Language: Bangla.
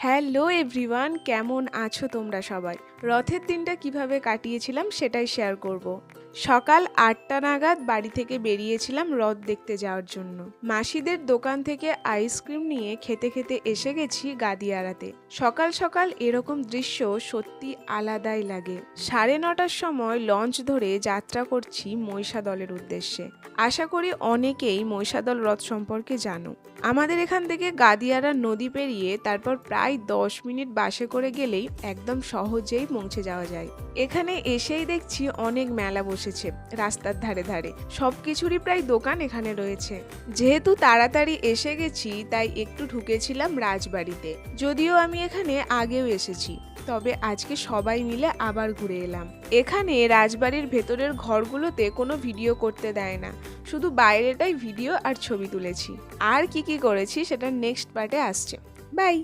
হ্যালো এভরিওয়ান, কেমন আছো তোমরা সবাই? রথের দিনটা কিভাবে কাটিয়েছিলাম সেটাই শেয়ার করব। সকাল ৮টা নাগাদ বাড়ি থেকে বেরিয়েছিলাম রথ দেখতে যাওয়ার জন্য। মাসিদের দোকান থেকে আইসক্রিম নিয়ে খেতে খেতে এসে গেছি গাদিয়ারাতে। সকাল সকাল এরকম দৃশ্য সত্যি আলাদাই লাগে। 9:30টার সময় লঞ্চ ধরে যাত্রা করছি মহিষাদলের উদ্দেশ্যে। আশা করি অনেকেই মহিষাদল রথ সম্পর্কে জানো। আমাদের এখান থেকে গাদিয়ারা নদী পেরিয়ে তারপর প্রায় 10 মিনিট বাসে করে গেলেই একদম সহজেই পৌঁছে যাওয়া যায়। এখানে এসেই দেখছি অনেক মেলা বসেছে রাস্তার ধারে ধারে, সবকিছুরই প্রায় দোকান এখানে রয়েছে। যেহেতু তাড়াতাড়ি এসে গেছি তাই একটু ঢুকেছিলাম রাজবাড়িতে। যদিও আমি এখানে আগেও এসেছি, তবে আজকে সবাই মিলে আবার ঘুরে এলাম। এখানে রাজবাড়ির ভেতরের ঘরগুলোতে কোনো ভিডিও করতে দেয় না, শুধু বাইরেটাই ভিডিও আর ছবি তুলেছি। আর কি কি করেছি সেটা নেক্সট পার্টে আসছে। বাই।